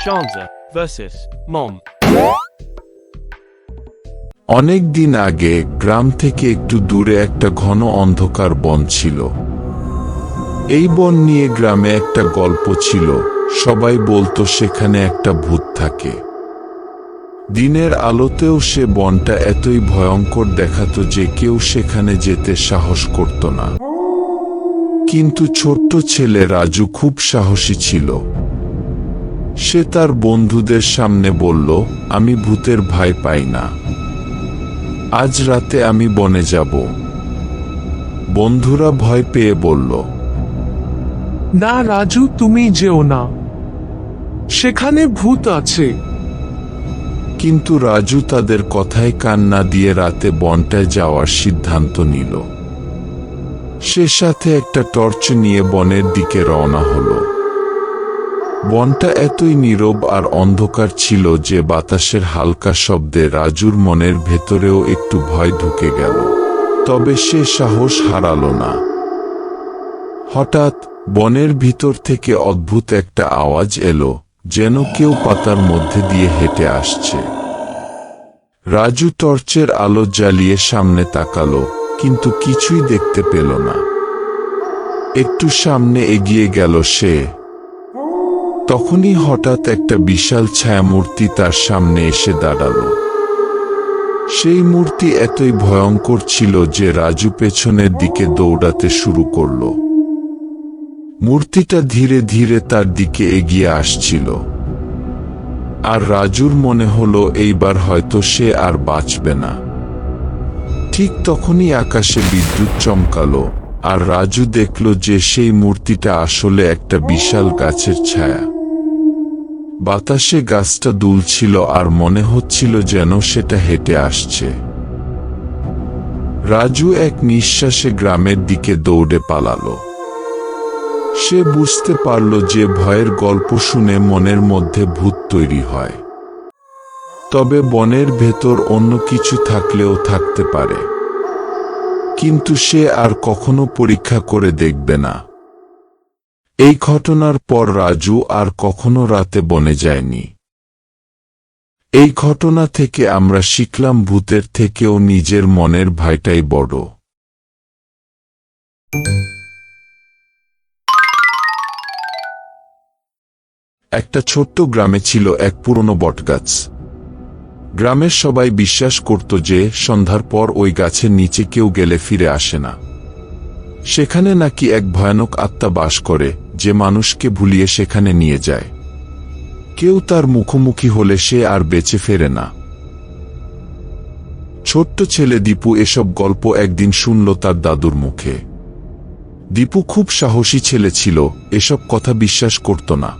Shanza versus Mom. অনেক দিন আগে গ্রাম থেকে একটু দূরে একটা ঘন অন্ধকার বন ছিল। এই বন নিয়ে গ্রামে একটা গল্প ছিল। সবাই বলতো সেখানে একটা ভূত থাকে। দিনের আলোতেও সে বনটা এতই ভয়ঙ্কর দেখাতো যে কেউ সেখানে যেতে সাহস করত না। কিন্তু ছোট্ট ছেলে রাজু খুব সাহসী ছিল। সে তার বন্ধুদের সামনে বলল, আমি ভূতের ভয় পাই না, আজ রাতে আমি বনে যাব। বন্ধুরা ভয় পেয়ে বলল, না রাজু, তুমি যেও না, সেখানে ভূত আছে। কিন্তু রাজু তাদের কথায় কান না দিয়ে রাতে বনটায় যাওয়ার সিদ্ধান্ত নিল। সে সাথে একটা টর্চ নিয়ে বনের দিকে রওনা হলো। বনটা এতই নীরব আর অন্ধকার ছিল যে বাতাসের হালকা শব্দে রাজুর মনের ভেতরেও একটু ভয় ঢুকে গেল। তবে সে সাহস হারালো না। হঠাৎ বনের ভিতর থেকে অদ্ভুত একটা আওয়াজ এলো, যেন কেউ পাতার মধ্যে দিয়ে হেঁটে আসছে। রাজু টর্চের আলো জ্বালিয়ে সামনে তাকালো, কিন্তু কিছুই দেখতে পেল না। একটু সামনে এগিয়ে গেল সে। তখনই হঠাৎ একটা বিশাল ছায়ামূর্তি তার সামনে এসে দাঁড়ালো। সেই মূর্তি এতই ভয়ঙ্কর ছিল যে রাজু পেছনের দিকে দৌড়াতে শুরু করলো। মূর্তিটা ধীরে ধীরে তার দিকে এগিয়ে আসছিল। আর রাজুর মনে হলো এইবার হয়তো সে আর বাঁচবে না। ঠিক তখনই আকাশে বিদ্যুৎ চমকালো, আর রাজু দেখল যে সেই মূর্তিটা আসলে একটা বিশাল গাছের ছায়া। বাতাসে গাছটা দুলছিল আর মনে হচ্ছিল যেন সেটা হেঁটে আসছে। রাজু এক নিঃশ্বাসে গ্রামের দিকে দৌড়ে পালালো। সে বুঝতে পারল যে ভয়ের গল্প শুনে মনের মধ্যে ভূত তৈরি হয়। তবে বনের ভেতর অন্য কিছু থাকলেও থাকতে পারে, কিন্তু সে আর কখনো পরীক্ষা করে দেখবে না। এই ঘটনার পর রাজু আর কখনো রাতে বনে যায়নি। এই ঘটনা থেকে আমরা শিখলাম ভূতের থেকেও নিজের মনের ভয়টাই বড়। একটা ছোট্ট গ্রামে ছিল এক পুরনো বটগাছ। গ্রামের সবাই বিশ্বাস করত যে সন্ধ্যার পর ওই গাছের নিচে কেউ গেলে ফিরে আসে না। সেখানে নাকি এক ভয়ানক আত্মা বাস করে, যে মানুষকে ভুলিয়ে সেখানে নিয়ে যায়। কেউ তার মুখোমুখি হলে সে আর বেঁচে ফেরে না। ছোট্ট ছেলে দীপু এসব গল্প একদিন শুনল তার দাদুর মুখে। দীপু খুব সাহসী ছেলে ছিল, এসব কথা বিশ্বাস করত না।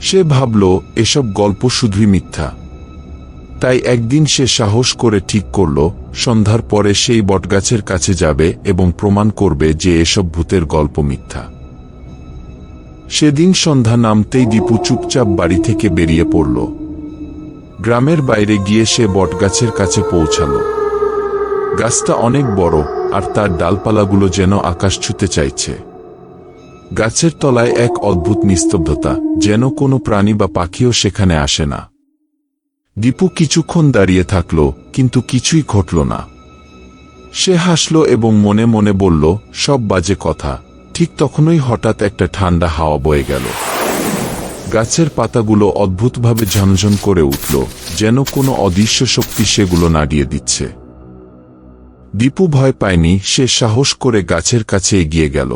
সে ভাবল এসব গল্প শুধুই মিথ্যা। তাই একদিন সে সাহস করে ঠিক করল, সন্ধ্যার পরে সেই বটগাছের কাছে যাবে এবং প্রমাণ করবে যে এসব ভূতের গল্প মিথ্যা। সেদিন সন্ধ্যা নামতেই দীপু চুপচাপ বাড়ি থেকে বেরিয়ে পড়ল। গ্রামের বাইরে গিয়ে সে বটগাছের কাছে পৌঁছাল। গাছটা অনেক বড়, আর তার ডালপালাগুলো যেন আকাশ ছুঁতে চাইছে। গাছের তলায় এক অদ্ভুত নিস্তব্ধতা, যেন কোনো প্রাণী বা পাখিও সেখানে আসে না। দীপু কিছুক্ষণ দাঁড়িয়ে থাকল, কিন্তু কিছুই ঘটল না। সে হাসল এবং মনে মনে বলল, সব বাজে কথা। ঠিক তখনই হঠাৎ একটা ঠান্ডা হাওয়া বয়ে গেল। গাছের পাতাগুলো অদ্ভুতভাবে ঝনঝন করে উঠল, যেন কোনো অদৃশ্য শক্তি সেগুলো নাড়িয়ে দিচ্ছে। দীপু ভয় পায়নি, সে সাহস করে গাছের কাছে এগিয়ে গেল।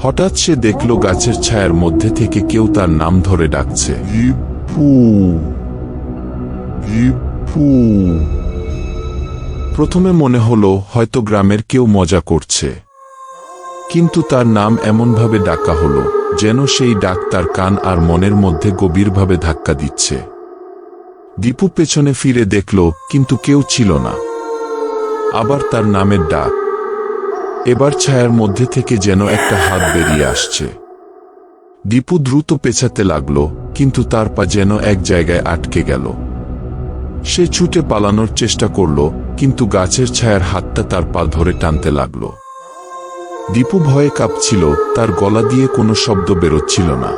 হঠাৎ সে দেখল গাছের ছায়ার মধ্যে থেকে কেউ তার নাম ধরে ডাকছে, দীপু, দীপু। প্রথমে মনে হলো হয়তো গ্রামের কেউ মজা করছে, কিন্তু তার নাম এমনভাবে ডাকা হলো যেন সেই ডাক তার কান আর মনের মধ্যে গভীরভাবে ধাক্কা দিচ্ছে। দীপু পেছনে ফিরে দেখল, কিন্তু কেউ ছিল না। আবার তার নামের ডাক। এবার ছায়ার মধ্যে থেকে যেন একটা হাত বেরিয়ে আসছে। দীপু দ্রুত পেছাতে লাগলো, কিন্তু তার পা যেন এক জায়গায় আটকে গেল। সে ছুটে পালানোর চেষ্টা করল, কিন্তু গাছের ছায়ার হাতটা তার পা ধরে টানতে লাগলো। দীপু ভয়ে কাঁপছিল, তার গলা দিয়ে কোনো শব্দ বেরোচ্ছিল না।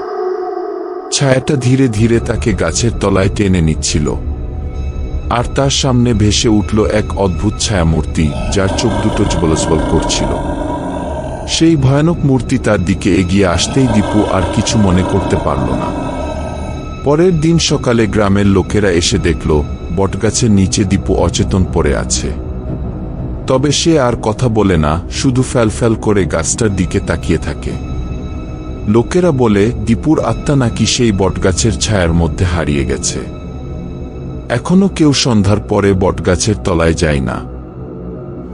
ছায়াটা ধীরে ধীরে তাকে গাছের তলায় টেনে নিচ্ছিল। আর তার সামনে ভেসে উঠল এক অদ্ভুত ছায়ামূর্তি, যার চোখ দুটো জ্বলজ্বল করছিল। সেই ভয়ানক মূর্তি তার দিকে এগিয়ে আসতেই দীপু আর কিছু মনে করতে পারল না। পরের দিন সকালে গ্রামের লোকেরা এসে দেখল বটগাছের নিচে দীপু অচেতন পড়ে আছে। তবে সে আর কথা বলে না, শুধু ফ্যালফ্যাল করে গাছটার দিকে তাকিয়ে থাকে। লোকেরা বলে দীপুর আত্মা নাকি সেই বটগাছের ছায়ার মধ্যে হারিয়ে গেছে। এখনো কেউ সন্ধ্যার পরে বটগাছের তলায় যায় না,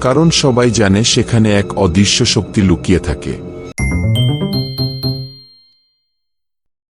কারণ সবাই জানে সেখানে এক অদৃশ্য শক্তি লুকিয়ে থাকে।